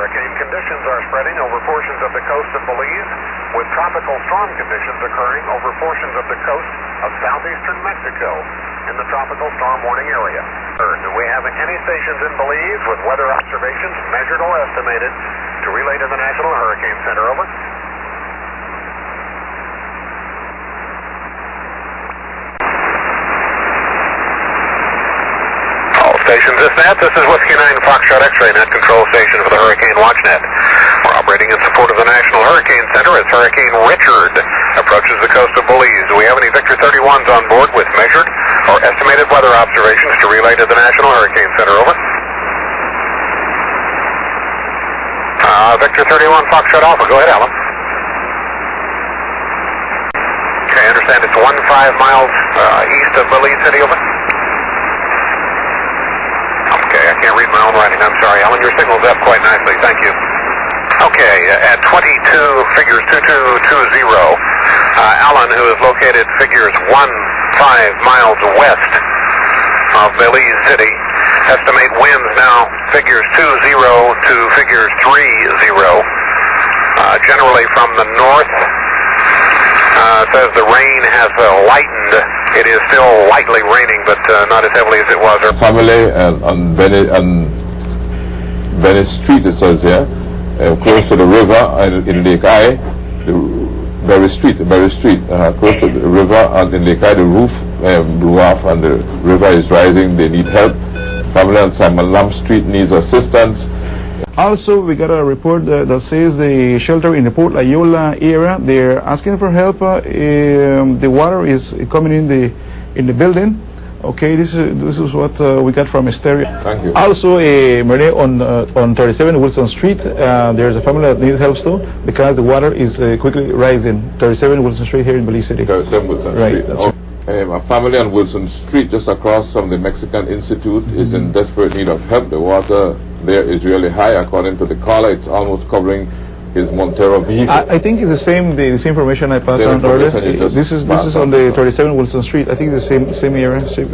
hurricane conditions are spreading over portions of the coast of Belize, with tropical storm conditions occurring over portions of the coast of southeastern Mexico in the tropical storm warning area. Do we have any stations in Belize with weather observations measured or estimated to relay to the National Hurricane Center? Over. Stations dispatch, this is Whiskey 9 Foxtrot X-ray net control station for the Hurricane WatchNet. We're operating in support of the National Hurricane Center as Hurricane Richard approaches the coast of Belize. Do we have any Victor 31s on board with measured or estimated weather observations to relay to the National Hurricane Center? Over. Victor 31 Foxtrot Alpha, go ahead, Alan. Okay, I understand it's 15 miles east of Belize City. Over. I can't read my own writing. I'm sorry, Alan. Your signal's up quite nicely. Thank you. Okay, at 22 figures 2220, Alan, who is located figures 15 miles west of Belize City, estimate winds now figures 20 to figures 30. Generally from the north. Says the rain has lightened. It is still lightly raining, but not as heavily as it was. Family on Venice Street, it says here, close to the river in Lake I, Berry Street, close to the river and in Lake I, the roof blew off and the river is rising. They need help. Family on Simon Lamb Street needs assistance. Also, we got a report that says the shelter in the Port Ayola area, they're asking for help. The water is coming in the building. Okay, this is what we got from Stereo. Thank you. Also, Merne on 37 Wilson Street, there's a family that needs help still because the water is quickly rising. 37 Wilson Street here in Belize City. 37 Wilson Street. Right. That's a family on Wilson Street, just across from the Mexican Institute, is in desperate need of help. The water there is really high. According to the caller, it's almost covering his Montero vehicle. I think it's the same information I passed on earlier. This is on the 37 Wilson Street. I think it's the same area. This is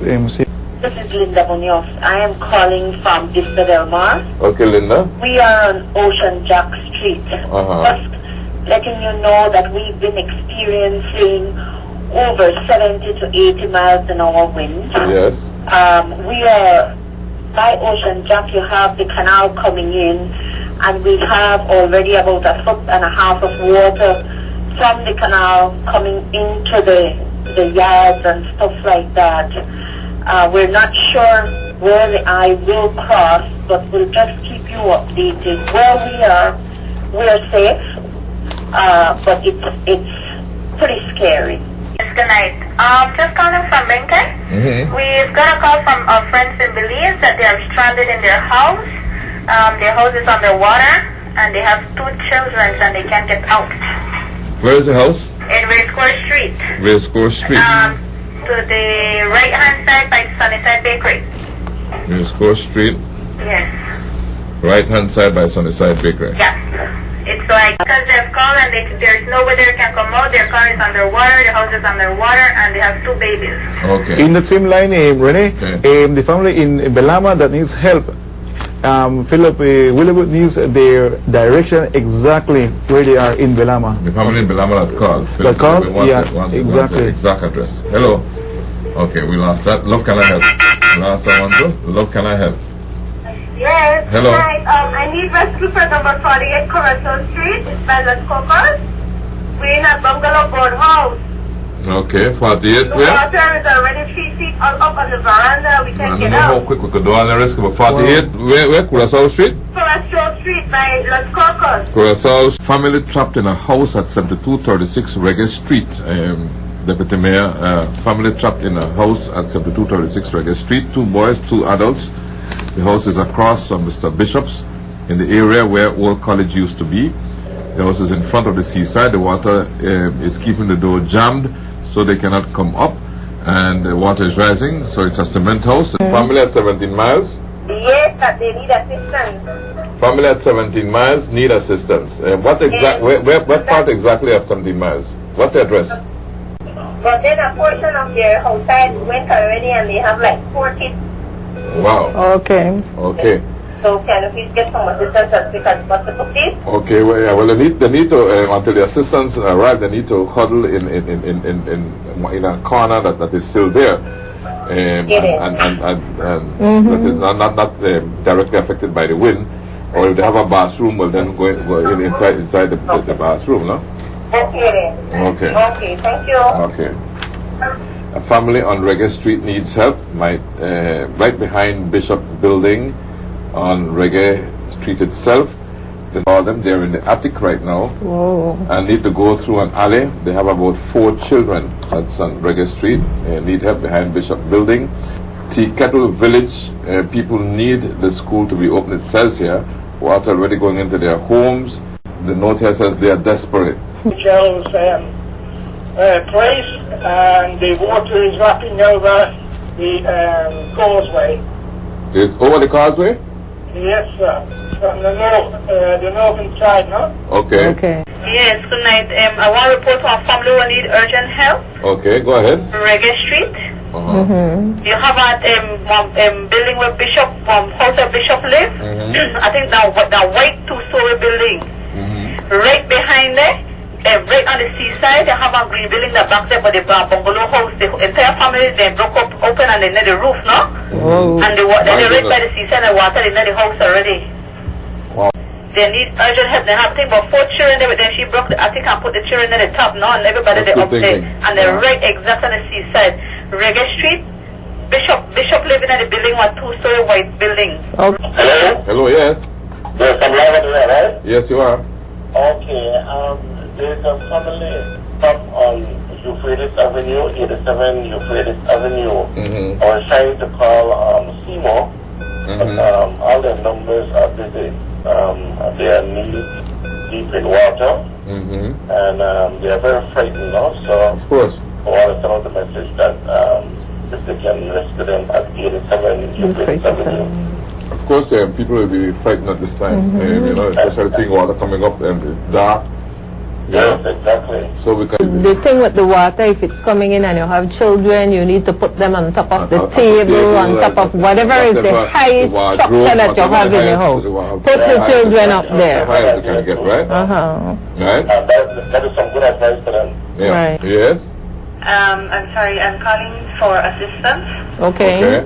Linda Munoz. I am calling from Vista Del Mar. Okay, Linda. We are on Ocean Jack Street. Just letting you know that we've been experiencing over 70 to 80 miles an hour wind. Yes. We are by Ocean Jack. You have the canal coming in, and we have already about 1.5 foot of water from the canal coming into the yards and stuff like that. We're not sure where the eye will cross, but we'll just keep you updated. Where we are safe, but it's pretty scary. Good night. Just calling from Lincoln. We've got a call from our friends in Belize that they are stranded in their house. Their house is underwater, and they have 2 children, and they can't get out. Where is the house? In Racecourse Street. Racecourse Street. To the right-hand side by Sunnyside Bakery. Racecourse Street. Yes. Right-hand side by Sunnyside Bakery. Yes. It's like, because they've called and there's nobody that can come out, their car is underwater, the house is underwater, and they have 2 babies. Okay. In the same line, Rene, the family in Belama that needs help, Philip Willowwood needs their direction exactly where they are in Belama. The family in Belama that called. That called? Yeah, exactly. Exact address. Hello. Okay, we lost that. Love, can I help? Lost that one too. Love, can I help? Yes. Hello. Hi, I need rescue for number 48 Corazon Street. It's by Las Cocas. We're in a bungalow board house. Okay, 48 the where? The water is already 3 feet all up on the veranda. We can't get out. How quick we could do on the rescue, but 48, where? Curacao Street? Curacao Street by Las Cocas. Curacao. Family trapped in a house at 7236 Reggae Street. Deputy Mayor, family trapped in a house at 7236 Reggae Street. 2 boys, 2 adults. The house is across from Mr. Bishop's in the area where Old College used to be. The house is in front of the seaside. The water is keeping the door jammed so they cannot come up, and the water is rising, so it's a cement house. Family at 17 miles? Yes, but they need assistance. Family at 17 miles need assistance. What part exactly of 17 miles? What's the address? But then a portion of their outside went already, and they have like 40. Wow. Okay. Okay. So can you please get some assistance as quick as possible, please? Okay, well, yeah, well they need to, until the assistants arrive, they need to huddle in a corner that is still there. And that is not directly affected by the wind. Or if they have a bathroom, well then go in inside the bathroom, no? Okay. Okay, thank you. Okay. A family on Reggae Street needs help. Right behind Bishop Building on Reggae Street itself. They're in the attic right now. Whoa. And need to go through an alley. They have about 4 children. That's on Reggae Street. Need help behind Bishop Building. Tea Kettle Village. People need the school to be open. It says here, water already going into their homes. The note here says they are desperate. Joe's place, and the water is wrapping over the causeway. Is over the causeway? Yes, sir. From the northern side, no? Okay. Okay. Yes, good night. I want to report to our family who need urgent help. Okay, go ahead. Reggae Street. You have a building where house of Bishop live. I think that white 2-story building. Right behind there, right on the seaside, they have a green building that back there, but the bungalow house, the entire family, they broke up open and they need the roof, no? Whoa. And they're right by the seaside and water, they need the house already. Wow. They need urgent help. They have, I think, about 4 children there, but then she broke the attic and put the children at the top, no? And everybody That's they're up there. thinking. And they're right exactly on the seaside. Reggae Street, Bishop living at the building, one 2-story white building. Okay. Hello? Hello, yes. There's some live on there, right? Yes, you are. Okay, there's a family up on Euphrates Avenue, 87 Euphrates Avenue. I was trying to call Seymour, but all their numbers are busy. They are knee deep in water, and they are very frightened now, so Of course. I want to send out the message that if they can rescue them at 87 Euphrates Avenue. Of course, people will be frightened at this time. You know, especially seeing water coming up and it's dark. Yes, exactly. So we can. The thing with the water, if it's coming in and you have children, you need to put them on top of the table, on top of whatever is the highest structure that you have in your house. Put the children up there. High as you can get, right? Right? That is some good advice for them. Yeah. Right. Yes? I'm sorry, I'm calling for assistance. Okay.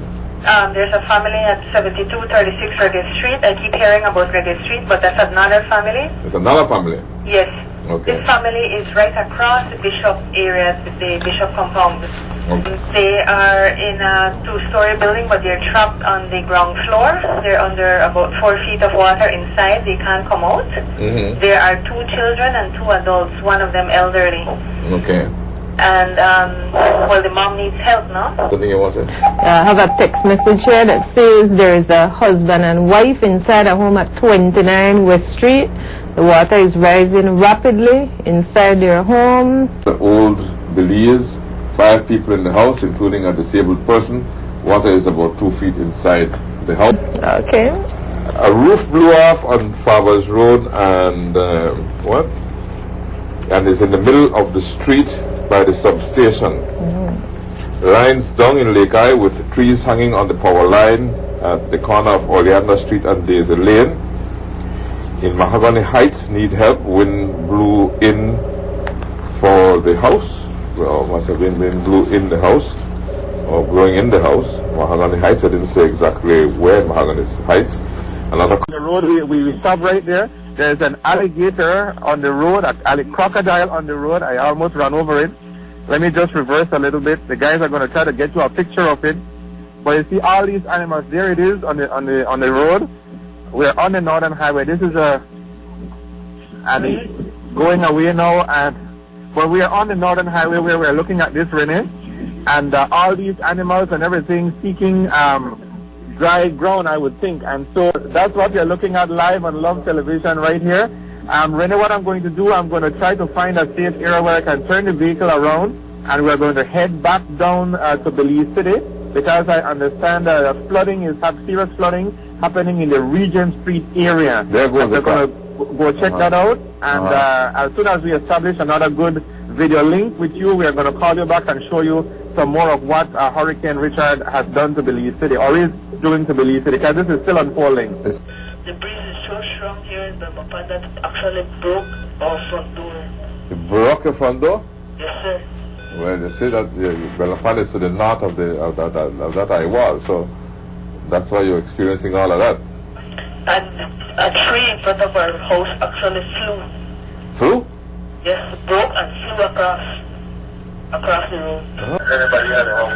There's a family at 7236 Reggae Street. I keep hearing about Reggae Street, but that's another family. It's another family. Yes. Okay. This family is right across the Bishop area, the Bishop compound. Okay. They are in a 2-story building, but they're trapped on the ground floor. They're under about 4 feet of water inside. They can't come out. There are 2 children and 2 adults, one of them elderly. Okay. And, well, the mom needs help, no? Something you want to say? I have a text message here that says there is a husband and wife inside a home at 29 West Street. The water is rising rapidly inside their home. The old Belize, 5 people in the house, including a disabled person. Water is about 2 feet inside the house. Okay. A roof blew off on Favre's Road and and is in the middle of the street by the substation. Lines down in Lake Eye with trees hanging on the power line at the corner of Oleander Street and Daisy Lane. In Mahogany Heights, need help. Wind blew in for the house. Well, must have been wind blew in the house or blowing in the house. Mahogany Heights, I didn't say exactly where in Mahogany Heights. Another The road, we stop right there. There's an alligator on the road, a crocodile on the road. I almost ran over it. Let me just reverse a little bit. The guys are going to try to get you a picture of it. But you see all these animals. There it is on the road. We're on the Northern Highway. This is going away now, but we are on the Northern Highway where we're looking at this, Renee, and all these animals and everything seeking dry ground, I would think. And so that's what you're looking at live on Love Television right here. Renee, what I'm going to do, I'm going to try to find a safe area where I can turn the vehicle around, and we're going to head back down to Belize City, because I understand serious flooding happening in the Regent Street area. There goes we're going to go check that out, and as soon as we establish another good video link with you. We are going to call you back and show you some more of what Hurricane Richard has done to Belize City, or is doing to Belize City, because this is still unfolding. The breeze is so strong here in Belmopan that it actually broke our front door. It broke your front door? Yes, sir. Well, you see that Belmopan is to the north of that I was, so that's why you're experiencing all of that. And a tree in front of our house actually flew. Flew? Yes, it broke and flew across the road. Anybody at home?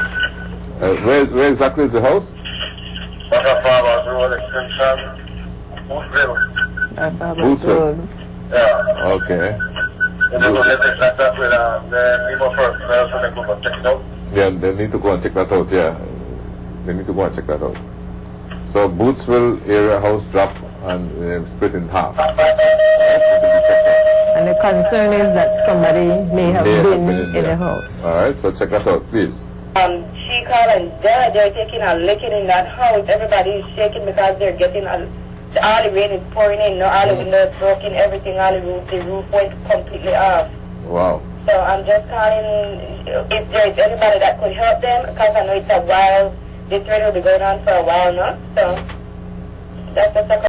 Where exactly is the house? Baka Farmers Road Extension, Boothville. Boothville. Yeah. Okay. And we're going to get in contact with the people first, so they can go check it out. Yeah, they need to go and check that out, yeah. They need to go and check that out. So Boothville area house drop and split in half. And the concern is that somebody may have been in the house. Alright, so check that out, please. She called and they're taking a licking in that house. Everybody is shaking because they're getting all the rain is pouring in. No, all the windows broken, everything, all the roof went completely off. Wow. So I'm just calling if there's anybody that could help them, because I know it's a while. This rain will be going on for a while now. So that's just a